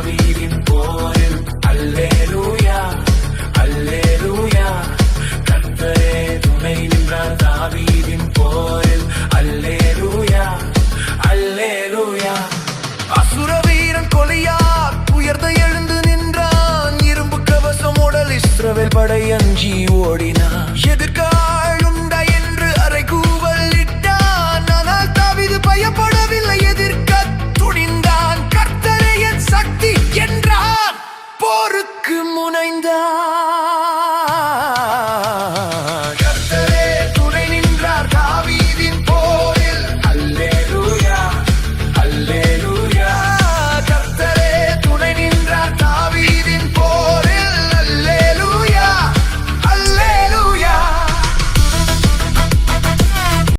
தாவீதின் போரில் அல்லேலூயா அல்லேலூயா கர்த்தரே துணை நின்றார் தாவீதின் போரில் அல்லேலூயா அல்லேலூயா அசுர வீரன் கோலியாத் உயர்ந்து எழுந்து நின்றான் இரும்பு கவசம் உடல் இஸ்ரவேல் படை அஞ்சி ஓடினான்